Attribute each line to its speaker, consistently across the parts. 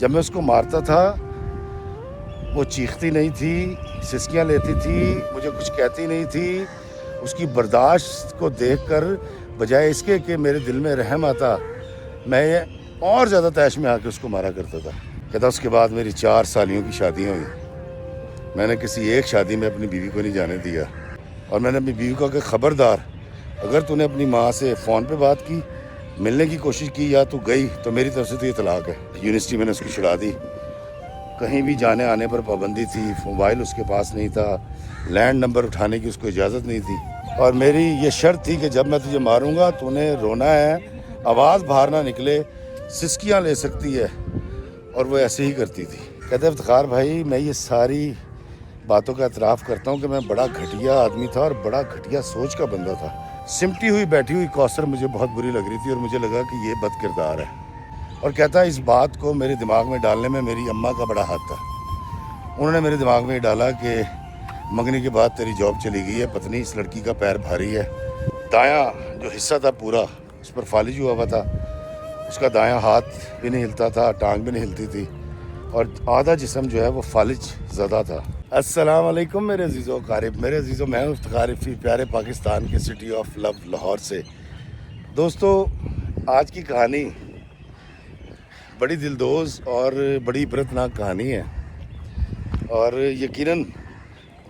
Speaker 1: جب میں اس کو مارتا تھا وہ چیختی نہیں تھی، سسکیاں لیتی تھی، مجھے کچھ کہتی نہیں تھی۔ اس کی برداشت کو دیکھ کر بجائے اس کے کہ میرے دل میں رحم آتا، میں اور زیادہ تیش میں آ کے اس کو مارا کرتا تھا۔ کہتا اس کے بعد میری 4 سالیوں کی شادیاں ہوئی، میں نے کسی ایک شادی میں اپنی بیوی کو نہیں جانے دیا، اور میں نے اپنی بیوی کو کہ خبردار اگر تو نے اپنی ماں سے فون پہ بات کی، ملنے کی کوشش کی یا تو گئی تو میری طرف سے تو یہ طلاق ہے۔ یونیورسٹی میں نے اس کو چھڑا دی، کہیں بھی جانے آنے پر پابندی تھی، موبائل اس کے پاس نہیں تھا، لینڈ نمبر اٹھانے کی اس کو اجازت نہیں تھی، اور میری یہ شرط تھی کہ جب میں تجھے ماروں گا تو نے رونا ہے، آواز باہر نہ نکلے، سسکیاں لے سکتی ہے، اور وہ ایسے ہی کرتی تھی۔ کہتے افتخار بھائی میں یہ ساری باتوں کا اعتراف کرتا ہوں کہ میں بڑا گھٹیا آدمی تھا اور بڑا گھٹیا سوچ کا بندہ تھا۔ سمٹی ہوئی بیٹھی ہوئی کوثر مجھے بہت بری لگ رہی تھی، اور مجھے لگا کہ یہ بد کردار ہے، اور کہتا اس بات کو میرے دماغ میں ڈالنے میں میری اماں کا بڑا ہاتھ تھا۔ انہوں نے میرے دماغ میں یہ ڈالا کہ منگنی کے بعد تیری جاب چلی گئی ہے، پتنی اس لڑکی کا پیر بھاری ہے۔ دایاں جو حصہ تھا پورا اس پر فالج ہوا ہوا تھا، اس کا دایاں ہاتھ بھی نہیں ہلتا تھا، ٹانگ بھی نہیں ہلتی تھی، اور آدھا جسم جو ہے وہ فالج زدہ تھا۔ السلام علیکم میرے عزیزو قارب، میرے عزیزو، میں ہوں افتخار رفیع، پیارے پاکستان کے سٹی آف لو لاہور سے۔ دوستو آج کی کہانی بڑی دلدوز اور بڑی عبرتناک کہانی ہے، اور یقیناً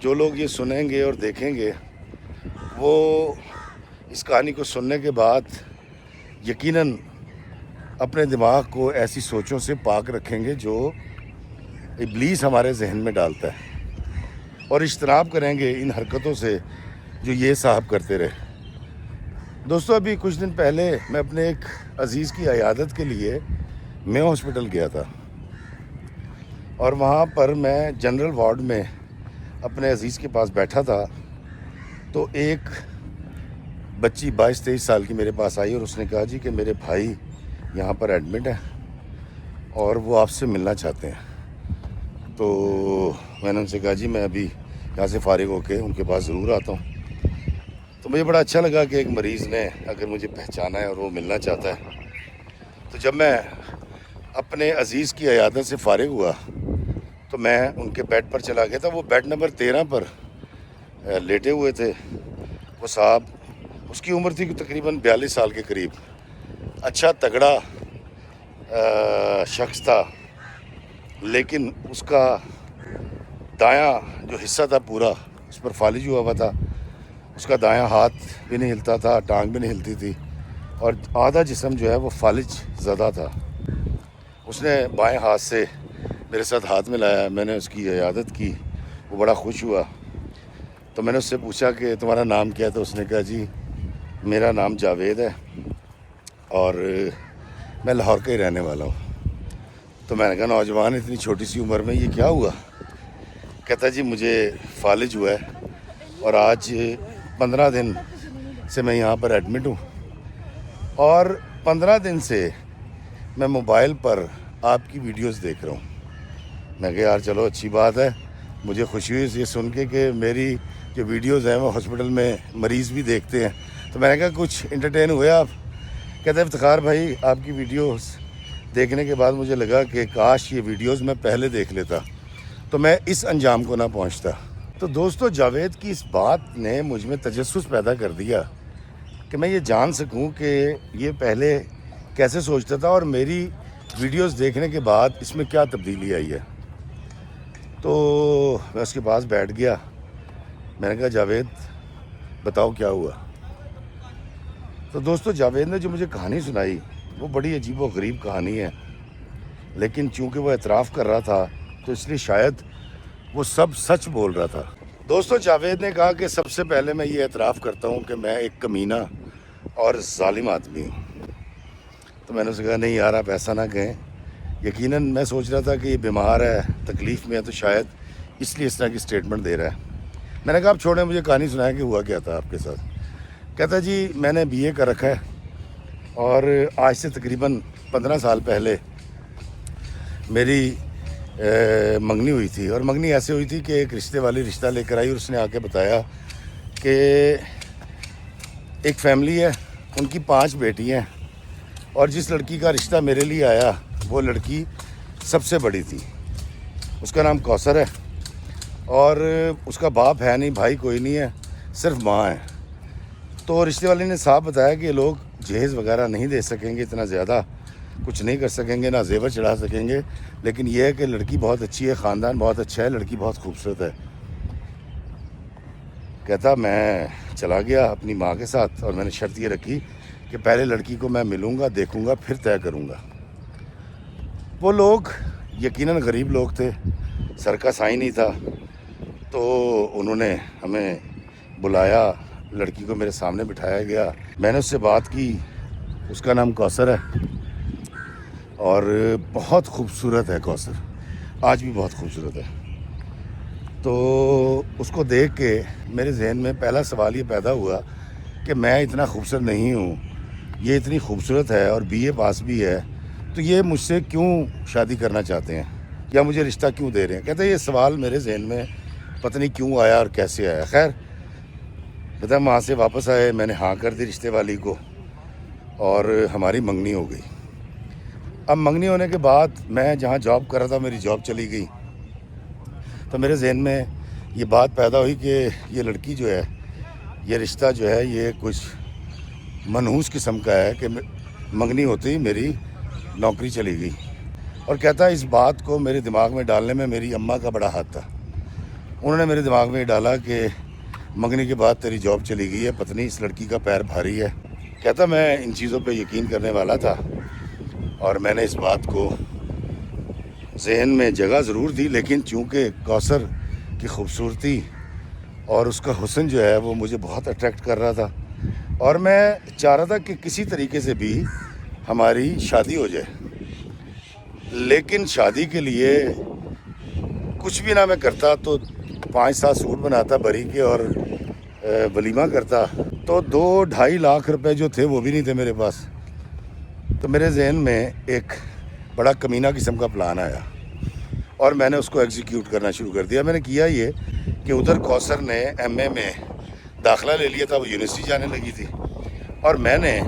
Speaker 1: جو لوگ یہ سنیں گے اور دیکھیں گے وہ اس کہانی کو سننے کے بعد یقیناً اپنے دماغ کو ایسی سوچوں سے پاک رکھیں گے جو ابلیس ہمارے ذہن میں ڈالتا ہے، اور اجتناب کریں گے ان حرکتوں سے جو یہ صاحب کرتے رہے۔ دوستو ابھی کچھ دن پہلے میں اپنے ایک عزیز کی عیادت کے لیے میں ہاسپٹل گیا تھا، اور وہاں پر میں جنرل وارڈ میں اپنے عزیز کے پاس بیٹھا تھا، تو ایک بچی 22-23 سال کی میرے پاس آئی، اور اس نے کہا جی کہ میرے بھائی یہاں پر ایڈمٹ ہیں اور وہ آپ سے ملنا چاہتے ہیں۔ تو میں نے ان سے کہا جی میں ابھی یہاں سے فارغ ہو کے ان کے پاس ضرور آتا ہوں۔ تو مجھے بڑا اچھا لگا کہ ایک مریض نے اگر مجھے پہچانا ہے اور وہ ملنا چاہتا ہے۔ تو جب میں اپنے عزیز کی عیادت سے فارغ ہوا تو میں ان کے بیڈ پر چلا گیا تھا۔ وہ بیڈ نمبر 13 پر لیٹے ہوئے تھے۔ وہ صاحب، اس کی عمر تھی تقریباً 42 سال کے قریب، اچھا تگڑا شخص تھا، لیکن اس کا دایاں جو حصہ تھا پورا اس پر فالج ہوا ہوا تھا، اس کا دایاں ہاتھ بھی نہیں ہلتا تھا، ٹانگ بھی نہیں ہلتی تھی، اور آدھا جسم جو ہے وہ فالج زدہ تھا۔ اس نے بائیں ہاتھ سے میرے ساتھ ہاتھ ملایا، میں نے اس کی عیادت کی، وہ بڑا خوش ہوا۔ تو میں نے اس سے پوچھا کہ تمہارا نام کیا ہے؟ تو اس نے کہا جی میرا نام جاوید ہے اور میں لاہور کا ہی رہنے والا ہوں۔ تو میں نے کہا نوجوان اتنی چھوٹی سی عمر میں یہ کیا ہوا؟ کہتا جی مجھے فالج ہوا ہے اور آج 15 دن سے میں یہاں پر ایڈمٹ ہوں، اور 15 دن سے میں موبائل پر آپ کی ویڈیوز دیکھ رہا ہوں۔ میں کہا یار چلو اچھی بات ہے، مجھے خوشی ہوئی یہ سن کے کہ میری جو ویڈیوز ہیں وہ ہاسپٹل میں مریض بھی دیکھتے ہیں۔ تو میں نے کہا کچھ انٹرٹین ہوئے آپ؟ کہتے افتخار بھائی آپ کی ویڈیوز دیکھنے کے بعد مجھے لگا کہ کاش یہ ویڈیوز میں پہلے دیکھ لیتا تو میں اس انجام کو نہ پہنچتا۔ تو دوستو جاوید کی اس بات نے مجھ میں تجسس پیدا کر دیا کہ میں یہ جان سکوں کہ یہ پہلے کیسے سوچتا تھا اور میری ویڈیوز دیکھنے کے بعد اس میں کیا تبدیلی آئی ہے۔ تو میں اس کے پاس بیٹھ گیا، میں نے کہا جاوید بتاؤ کیا ہوا؟ تو دوستو جاوید نے جو مجھے کہانی سنائی وہ بڑی عجیب و غریب کہانی ہے، لیکن چونکہ وہ اعتراف کر رہا تھا تو اس لیے شاید وہ سب سچ بول رہا تھا۔ دوستو جاوید نے کہا کہ سب سے پہلے میں یہ اعتراف کرتا ہوں کہ میں ایک کمینہ اور ظالم آدمی ہوں۔ تو میں نے اسے کہا نہیں یار آپ ایسا نہ کہیں، یقیناً میں سوچ رہا تھا کہ یہ بیمار ہے، تکلیف میں ہے، تو شاید اس لیے اس طرح کی سٹیٹمنٹ دے رہا ہے۔ میں نے کہا آپ چھوڑیں، مجھے کہانی سنائیں کہ ہوا کیا تھا آپ کے ساتھ۔ کہتا جی میں نے BA کر رکھا ہے، اور آج سے تقریباً 15 سال پہلے میری منگنی ہوئی تھی، اور منگنی ایسے ہوئی تھی کہ ایک رشتے والی رشتہ لے کر آئی، اور اس نے آ کے بتایا کہ ایک فیملی ہے، ان کی 5 بیٹی ہیں، اور جس لڑکی کا رشتہ میرے لیے آیا وہ لڑکی سب سے بڑی تھی. اس کا نام کوثر ہے اور اس کا باپ ہے نہیں, بھائی کوئی نہیں ہے, صرف ماں ہے. تو رشتے والے نے صاحب بتایا کہ یہ لوگ جہیز وغیرہ نہیں دے سکیں گے, اتنا زیادہ کچھ نہیں کر سکیں گے, نہ زیور چڑھا سکیں گے, لیکن یہ ہے کہ لڑکی بہت اچھی ہے, خاندان بہت اچھا ہے, لڑکی بہت خوبصورت ہے. کہتا میں چلا گیا اپنی ماں کے ساتھ اور میں نے شرط یہ رکھی کہ پہلے لڑکی کو میں ملوں گا, دیکھوں گا, پھر طے کروں گا. وہ لوگ یقیناً غریب لوگ تھے, سر کا سائیں نہیں تھا, تو انہوں نے ہمیں بلایا, لڑکی کو میرے سامنے بٹھایا گیا. میں نے اس سے بات کی. اس کا نام کوثر ہے اور بہت خوبصورت ہے کوثر, آج بھی بہت خوبصورت ہے. تو اس کو دیکھ کے میرے ذہن میں پہلا سوال یہ پیدا ہوا کہ میں اتنا خوبصورت نہیں ہوں, یہ اتنی خوبصورت ہے اور BA پاس بھی ہے, تو یہ مجھ سے کیوں شادی کرنا چاہتے ہیں یا مجھے رشتہ کیوں دے رہے ہیں. کہتے ہیں یہ سوال میرے ذہن میں پتہ نہیں کیوں آیا اور کیسے آیا. خیر بتا وہاں سے واپس آئے, میں نے ہاں کر دی رشتے والی کو اور ہماری منگنی ہو گئی. اب منگنی ہونے کے بعد میں جہاں جاب کر رہا تھا میری جاب چلی گئی, تو میرے ذہن میں یہ بات پیدا ہوئی کہ یہ لڑکی جو ہے, یہ رشتہ جو ہے یہ کچھ منحوس قسم کا ہے کہ منگنی ہوتی میری نوکری چلی گئی. اور کہتا ہے اس بات کو میرے دماغ میں ڈالنے میں میری اماں کا بڑا ہاتھ تھا. انہوں نے میرے دماغ میں یہ ڈالا کہ منگنی کے بعد تیری جاب چلی گئی ہے, پتہ نہیں اس لڑکی کا پیر بھاری ہے. کہتا میں ان چیزوں پہ یقین کرنے والا تھا اور میں نے اس بات کو ذہن میں جگہ ضرور دی, لیکن چونکہ کوثر کی خوبصورتی اور اس کا حسن جو ہے وہ مجھے بہت اٹریکٹ کر رہا تھا اور میں چاہ رہا تھا کہ کسی طریقے سے بھی ہماری شادی ہو جائے. لیکن شادی کے لیے کچھ بھی نہ میں کرتا تو 5-7 سوٹ بناتا بری کے اور ولیمہ کرتا, تو 2-2.5 لاکھ روپے جو تھے وہ بھی نہیں تھے میرے پاس. تو میرے ذہن میں ایک بڑا کمینہ قسم کا پلان آیا اور میں نے اس کو ایگزیکیوٹ کرنا شروع کر دیا. میں نے کیا یہ کہ ادھر کوثر نے MA میں داخلہ لے لیا تھا, وہ یونیورسٹی جانے لگی تھی, اور میں نے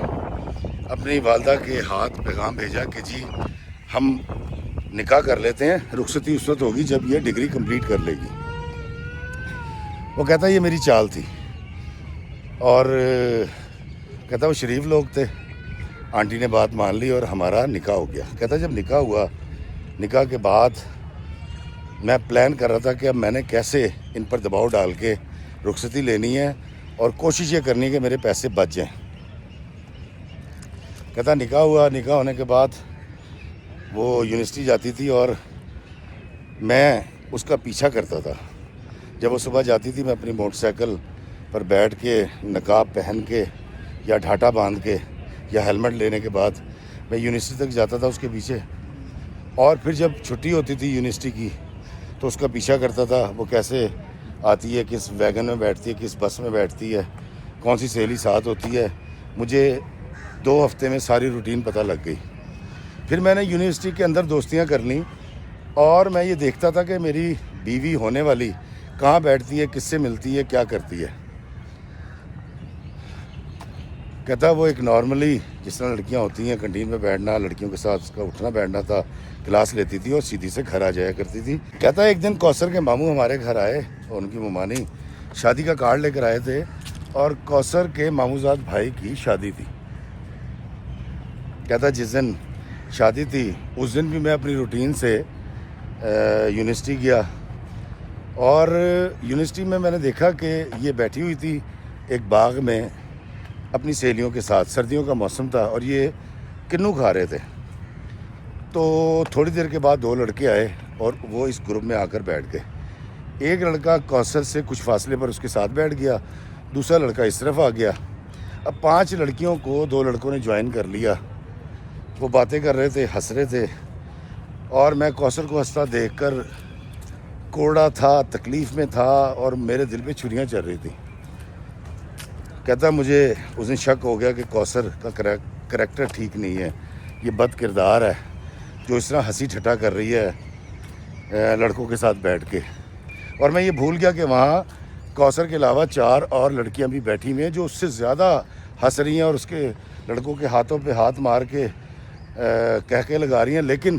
Speaker 1: اپنی والدہ کے ہاتھ پیغام بھیجا کہ جی ہم نکاح کر لیتے ہیں, رخصتی اس وقت ہوگی جب یہ ڈگری کمپلیٹ کر لے گی. وہ کہتا یہ میری چال تھی اور کہتا وہ شریف لوگ تھے, آنٹی نے بات مان لی اور ہمارا نکاح ہو گیا. کہتا جب نکاح ہوا, نکاح کے بعد میں پلان کر رہا تھا کہ اب میں نے کیسے ان پر دباؤ ڈال کے رخصتی لینی ہے اور کوشش یہ کرنی ہے کہ میرے پیسے بچ جائیں. کہتا نکاح ہوا, نکاح ہونے کے بعد وہ یونیورسٹی جاتی تھی اور میں اس کا پیچھا کرتا تھا. جب وہ صبح جاتی تھی میں اپنی موٹر سائیکل پر بیٹھ کے نقاب پہن کے یا ڈھاٹا باندھ کے یا ہیلمٹ لینے کے بعد میں یونیورسٹی تک جاتا تھا اس کے پیچھے, اور پھر جب چھٹی ہوتی تھی یونیورسٹی کی تو اس کا پیچھا کرتا تھا, وہ کیسے آتی ہے, کس ویگن میں بیٹھتی ہے, کس بس میں بیٹھتی ہے, کون سی سہیلی ساتھ ہوتی ہے. مجھے 2 ہفتے میں ساری روٹین پتہ لگ گئی. پھر میں نے یونیورسٹی کے اندر دوستیاں کر لیں اور میں یہ دیکھتا تھا کہ میری بیوی ہونے والی کہاں بیٹھتی ہے, کس سے ملتی ہے, کیا کرتی ہے. کہتا وہ ایک نارملی جس طرح لڑکیاں ہوتی ہیں کنٹین میں بیٹھنا, لڑکیوں کے ساتھ اس کا اٹھنا بیٹھنا تھا, کلاس لیتی تھی اور سیدھی سے گھر آ جایا کرتی تھی. کہتا ایک دن کوثر کے ماموں ہمارے گھر آئے اور ان کی ممانی شادی کا کارڈ لے کر آئے تھے اور کوثر کے ماموزاد بھائی کی شادی تھی. کہتا جس دن شادی تھی اس دن بھی میں اپنی روٹین سے یونیورسٹی گیا اور یونیورسٹی میں نے دیکھا کہ یہ بیٹھی ہوئی تھی ایک باغ میں اپنی سہیلیوں کے ساتھ. سردیوں کا موسم تھا اور یہ کنو کھا رہے تھے. تو تھوڑی دیر کے بعد 2 لڑکے آئے اور وہ اس گروپ میں آ کر بیٹھ گئے. ایک لڑکا کوثر سے کچھ فاصلے پر اس کے ساتھ بیٹھ گیا, دوسرا لڑکا اس طرف آ گیا. اب 5 لڑکیوں کو 2 لڑکوں نے جوائن کر لیا. وہ باتیں کر رہے تھے, ہنس رہے تھے اور میں کوثر کو ہنستا دیکھ کر کوڑا تھا, تکلیف میں تھا اور میرے دل پہ چھریاں چل رہی تھیں. کہتا مجھے اس دن شک ہو گیا کہ کوثر کا کریکٹر ٹھیک نہیں ہے, یہ بد کردار ہے جو اس طرح ہنسی ٹھٹا کر رہی ہے لڑکوں کے ساتھ بیٹھ کے. اور میں یہ بھول گیا کہ وہاں کوثر کے علاوہ 4 اور لڑکیاں بھی بیٹھی ہوئی ہیں جو اس سے زیادہ ہنس رہی ہیں اور اس کے لڑکوں کے ہاتھوں پہ ہاتھ مار کے کہہ کے لگا رہی ہیں. لیکن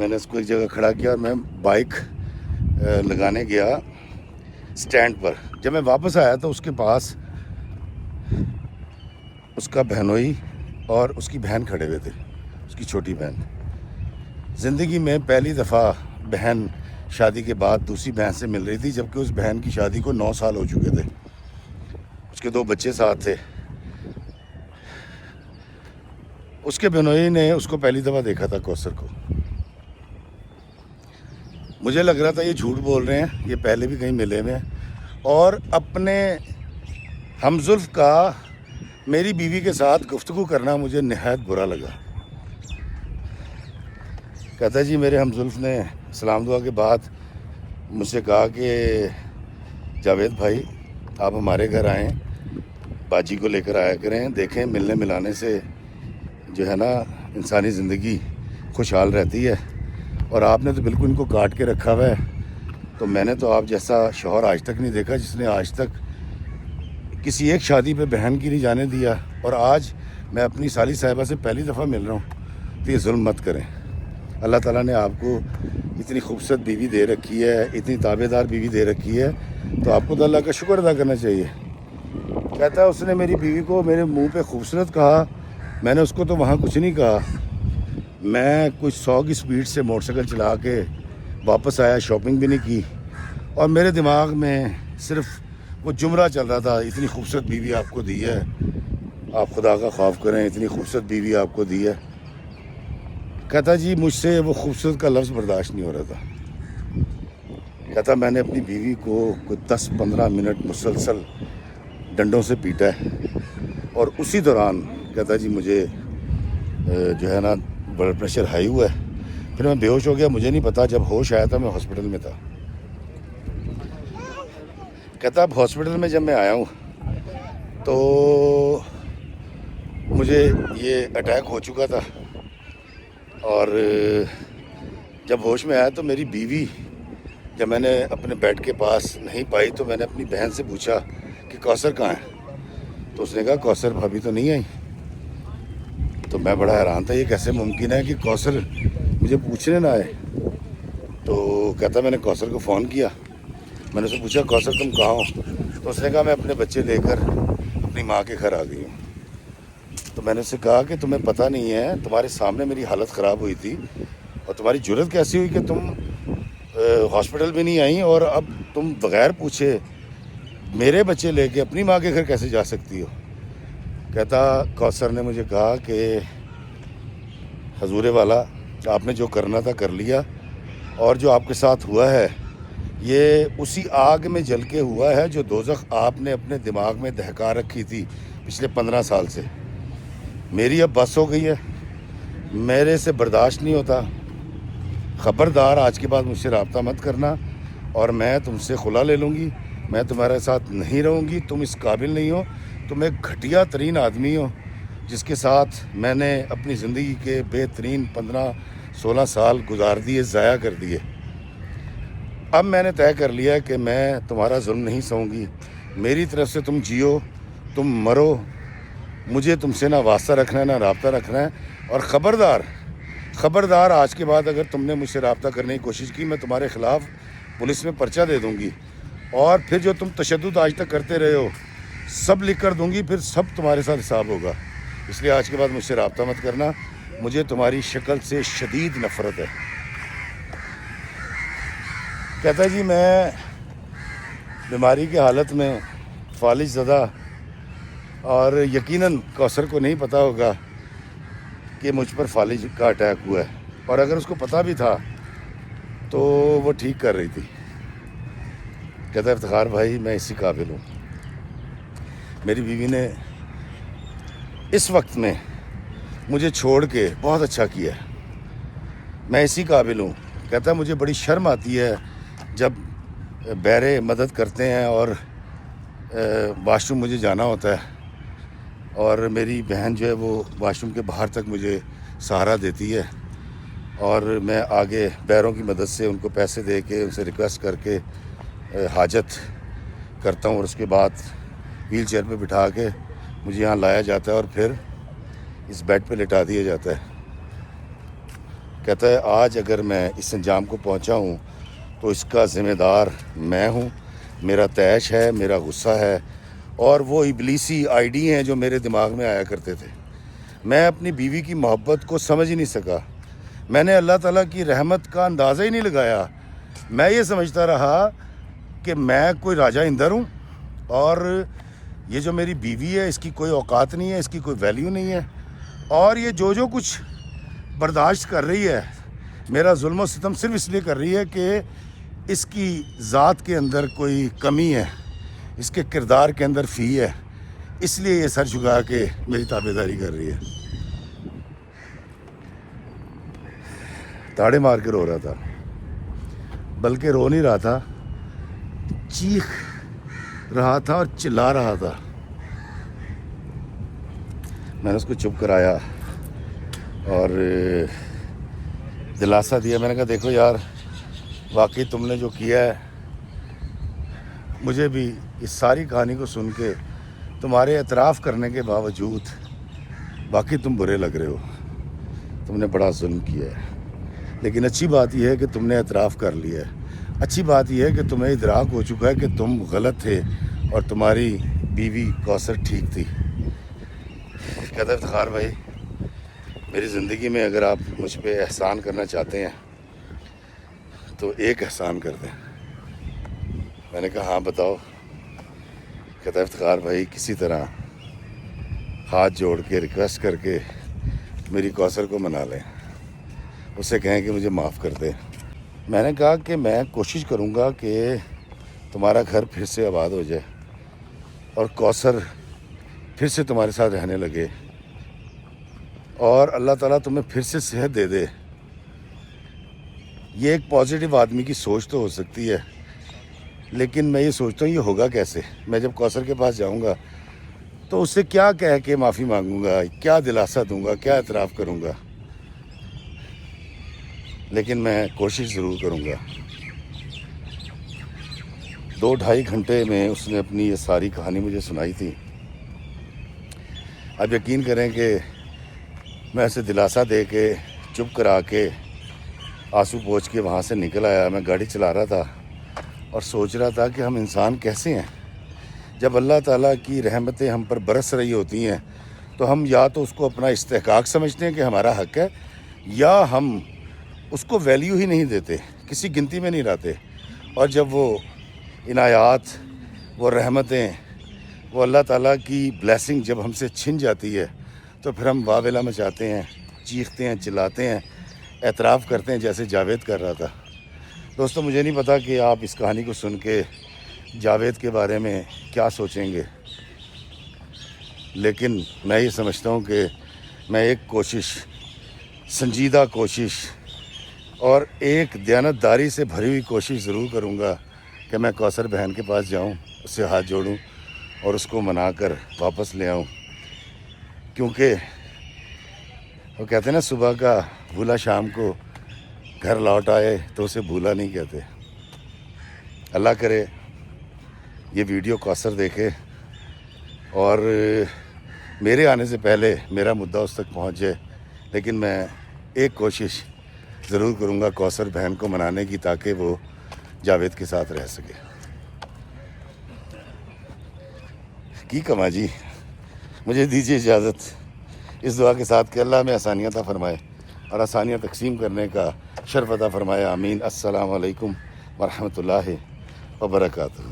Speaker 1: میں نے اس کو ایک جگہ کھڑا کیا اور میں بائک لگانے گیا سٹینڈ پر. جب میں واپس آیا تو اس کے پاس اس کا بہنوئی اور اس کی بہن کھڑے ہوئے تھے, اس کی چھوٹی بہن. زندگی میں پہلی دفعہ بہن شادی کے بعد دوسری بہن سے مل رہی تھی, جبکہ اس بہن کی شادی کو 9 سال ہو چکے تھے. اس کے 2 بچے ساتھ تھے. اس کے بہنوئی نے اس کو پہلی دفعہ دیکھا تھا, کوثر کو. مجھے لگ رہا تھا یہ جھوٹ بول رہے ہیں, یہ پہلے بھی کہیں ملے ہوئے ہیں. اور اپنے ہمزلف کا میری بیوی کے ساتھ گفتگو کرنا مجھے نہایت برا لگا. کہتا جی میرے ہمزلف نے سلام دعا کے بعد مجھ سے کہا کہ جاوید بھائی آپ ہمارے گھر آئیں, باجی کو لے کر آیا کریں, دیکھیں ملنے ملانے سے جو ہے نا انسانی زندگی خوشحال رہتی ہے. اور آپ نے تو بالکل ان کو کاٹ کے رکھا ہوا ہے. تو میں نے تو آپ جیسا شوہر آج تک نہیں دیکھا جس نے آج تک کسی ایک شادی پہ بہن کی نہیں جانے دیا. اور آج میں اپنی سالی صاحبہ سے پہلی دفعہ مل رہا ہوں, تو یہ ظلم مت کریں. اللہ تعالیٰ نے آپ کو اتنی خوبصورت بیوی دے رکھی ہے, اتنی تابع دار بیوی دے رکھی ہے, تو آپ کو تو اللہ کا شکر ادا کرنا چاہیے. کہتا ہے اس نے میری بیوی کو میرے منہ پہ خوبصورت کہا, میں نے اس کو تو وہاں کچھ نہیں کہا. میں کچھ 100 کی سپیڈ سے موٹر سائیکل چلا کے واپس آیا, شاپنگ بھی نہیں کی, اور میرے دماغ میں صرف وہ جملہ چل رہا تھا, اتنی خوبصورت بیوی آپ کو دی ہے, آپ خدا کا خوف کریں, اتنی خوبصورت بیوی آپ کو دی ہے. کہتا جی مجھ سے وہ خوبصورت کا لفظ برداشت نہیں ہو رہا تھا. کہتا میں نے اپنی بیوی کو کوئی 10-15 منٹ مسلسل ڈنڈوں سے پیٹا ہے, اور اسی دوران کہتا جی مجھے جو ہے نا بلڈ پریشر ہائی ہوا ہے. پھر میں بے ہوش ہو گیا, مجھے نہیں پتا, جب ہوش آیا تھا میں ہاسپٹل میں تھا. کہتا اب ہاسپٹل میں جب میں آیا ہوں تو مجھے یہ اٹیک ہو چکا تھا, اور جب ہوش میں آیا تو میری بیوی جب میں نے اپنے بیڈ کے پاس نہیں پائی تو میں نے اپنی بہن سے پوچھا کہ کوثر کہاں ہے. تو اس نے کہا کوثر بھابھی تو نہیں آئی. تو میں بڑا حیران تھا, یہ کیسے ممکن ہے کہ کوثر مجھے پوچھنے نہ آئے. تو کہتا میں نے کوثر کو فون کیا, میں نے اس سے پوچھا کوثر تم کہاں ہو. تو اس نے کہا میں اپنے بچے لے کر اپنی ماں کے گھر آ گئی ہوں. تو میں نے اس سے کہا کہ تمہیں پتہ نہیں ہے, تمہارے سامنے میری حالت خراب ہوئی تھی, اور تمہاری جرت کیسی ہوئی کہ تم ہاسپٹل بھی نہیں آئیں, اور اب تم بغیر پوچھے میرے بچے لے کے اپنی ماں کے گھر کیسے جا سکتی ہو. کہتا کوثر نے مجھے کہا کہ حضور والا آپ نے جو کرنا تھا کر لیا, اور جو آپ کے ساتھ ہوا ہے یہ اسی آگ میں جل کے ہوا ہے جو دوزخ آپ نے اپنے دماغ میں دہکا رکھی تھی پچھلے 15 سال سے. میری اب بس ہو گئی ہے, میرے سے برداشت نہیں ہوتا. خبردار آج کے بعد مجھ سے رابطہ مت کرنا, اور میں تم سے خلا لے لوں گی. میں تمہارے ساتھ نہیں رہوں گی, تم اس قابل نہیں ہو. تم ایک گھٹیا ترین آدمی ہو جس کے ساتھ میں نے اپنی زندگی کے بہترین 15-16 سال گزار دیے, ضائع کر دیے. اب میں نے طے کر لیا کہ میں تمہارا ظلم نہیں سہوں گی. میری طرف سے تم جیو, تم مرو, مجھے تم سے نہ واسطہ رکھنا ہے نہ رابطہ رکھنا ہے. اور خبردار آج کے بعد اگر تم نے مجھ سے رابطہ کرنے کی کوشش کی, میں تمہارے خلاف پولیس میں پرچہ دے دوں گی, اور پھر جو تم تشدد آج تک کرتے رہے ہو سب لکھ کر دوں گی, پھر سب تمہارے ساتھ حساب ہوگا. اس لیے آج کے بعد مجھ سے رابطہ مت کرنا, مجھے تمہاری شکل سے شدید نفرت ہے. کہتا ہے جی میں بیماری کی حالت میں فالج زدہ, اور یقیناً کوثر کو نہیں پتہ ہوگا کہ مجھ پر فالج کا اٹیک ہوا ہے, اور اگر اس کو پتہ بھی تھا تو وہ ٹھیک کر رہی تھی. کہتا ہے افتخار بھائی میں اسی قابل ہوں. میری بیوی نے اس وقت میں مجھے چھوڑ کے بہت اچھا کیا ہے, میں اسی قابل ہوں. کہتا ہے مجھے بڑی شرم آتی ہے جب بیرے مدد کرتے ہیں اور واش روم مجھے جانا ہوتا ہے, اور میری بہن جو ہے وہ واش روم کے باہر تک مجھے سہارا دیتی ہے, اور میں آگے بیروں کی مدد سے ان کو پیسے دے کے ان سے ریکویسٹ کر کے حاجت کرتا ہوں, اور اس کے بعد ویل چیئر پہ بٹھا کے مجھے یہاں لایا جاتا ہے, اور پھر اس بیڈ پہ لٹا دیا جاتا ہے. کہتا ہے آج اگر میں اس انجام کو پہنچا ہوں تو اس کا ذمہ دار میں ہوں، میرا طیش ہے، میرا غصہ ہے، اور وہ ابلیسی آئیڈی ہیں جو میرے دماغ میں آیا کرتے تھے۔ میں اپنی بیوی کی محبت کو سمجھ ہی نہیں سکا، میں نے اللہ تعالیٰ کی رحمت کا اندازہ ہی نہیں لگایا۔ میں یہ سمجھتا رہا کہ میں کوئی راجہ اندر ہوں، اور یہ جو میری بیوی ہے اس کی کوئی اوقات نہیں ہے، اس کی کوئی ویلیو نہیں ہے، اور یہ جو کچھ برداشت کر رہی ہے میرا ظلم و ستم صرف اس لیے کر رہی ہے کہ اس کی ذات کے اندر کوئی کمی ہے، اس کے کردار کے اندر فی ہے، اس لیے یہ سر جھکا کے میری تابعداری کر رہی ہے۔ تاڑے مار کے رو رہا تھا، بلکہ رو نہیں رہا تھا، چیخ رہا تھا اور چلا رہا تھا۔ میں نے اس کو چپ کرایا اور دلاسا دیا۔ میں نے کہا دیکھو یار، واقعی تم نے جو کیا ہے، مجھے بھی اس ساری کہانی کو سن کے تمہارے اعتراف کرنے کے باوجود باقی تم برے لگ رہے ہو، تم نے بڑا ظلم کیا ہے، لیکن اچھی بات یہ ہے کہ تم نے اعتراف کر لیا ہے۔ اچھی بات یہ ہے کہ تمہیں ادراک ہو چکا ہے کہ تم غلط تھے اور تمہاری بیوی کوثر ٹھیک تھی۔ کہتا ہے افتخار بھائی، میری زندگی میں اگر آپ مجھ پہ احسان کرنا چاہتے ہیں تو ایک احسان کر دیں۔ میں نے کہا ہاں بتاؤ۔ کہتا ہے افتخار بھائی، کسی طرح ہاتھ جوڑ کے ریکویسٹ کر کے میری کوثر کو منا لیں، اسے کہیں کہ مجھے معاف کر دے۔ میں نے کہا کہ میں کوشش کروں گا کہ تمہارا گھر پھر سے آباد ہو جائے اور کوثر پھر سے تمہارے ساتھ رہنے لگے، اور اللہ تعالیٰ تمہیں پھر سے صحت دے دے۔ یہ ایک پازیٹیو آدمی کی سوچ تو ہو سکتی ہے، لیکن میں یہ سوچتا ہوں یہ ہوگا کیسے؟ میں جب کوثر کے پاس جاؤں گا تو اس سے کیا کہہ کے معافی مانگوں گا، کیا دلاسا دوں گا، کیا اعتراف کروں گا؟ لیکن میں کوشش ضرور کروں گا۔ 2-2.5 گھنٹے میں اس نے اپنی یہ ساری کہانی مجھے سنائی تھی۔ اب یقین کریں کہ میں اسے دلاسا دے کے، چپ کرا کے، آنسو پوچھ کے وہاں سے نکل آیا۔ میں گاڑی چلا رہا تھا اور سوچ رہا تھا کہ ہم انسان کیسے ہیں؟ جب اللہ تعالیٰ کی رحمتیں ہم پر برس رہی ہوتی ہیں تو ہم یا تو اس کو اپنا استحقاق سمجھتے ہیں کہ ہمارا حق ہے، یا ہم اس کو ویلیو ہی نہیں دیتے، کسی گنتی میں نہیں لاتے۔ اور جب وہ عنایات، وہ رحمتیں، وہ اللہ تعالیٰ کی بلیسنگ جب ہم سے چھن جاتی ہے تو پھر ہم واویلا مچاتے ہیں، چیختے ہیں، چلاتے ہیں، اعتراف کرتے ہیں، جیسے جاوید کر رہا تھا۔ دوستو، مجھے نہیں پتا کہ آپ اس کہانی کو سن کے جاوید کے بارے میں کیا سوچیں گے، لیکن میں یہ سمجھتا ہوں کہ میں ایک کوشش، سنجیدہ کوشش اور ایک دیانتداری سے بھری ہوئی کوشش ضرور کروں گا کہ میں کوثر بہن کے پاس جاؤں، اس سے ہاتھ جوڑوں اور اس کو منا کر واپس لے آؤں، کیونکہ وہ کہتے ہیں نا صبح کا بھولا شام کو گھر لوٹ آئے تو اسے بھولا نہیں کہتے۔ اللہ کرے یہ ویڈیو کوثر دیکھے اور میرے آنے سے پہلے میرا مدعا اس تک پہنچ جائے، لیکن میں ایک کوشش ضرور کروں گا کوثر بہن کو منانے کی، تاکہ وہ جاوید کے ساتھ رہ سکے۔ کی کما جی، مجھے دیجیے اجازت اس دعا کے ساتھ کہ اللہ میں آسانیاں عطا فرمائے اور آسانیاں تقسیم کرنے کا شرف عطا فرمائے۔ آمین۔ السلام علیکم ورحمۃ اللہ وبرکاتہ۔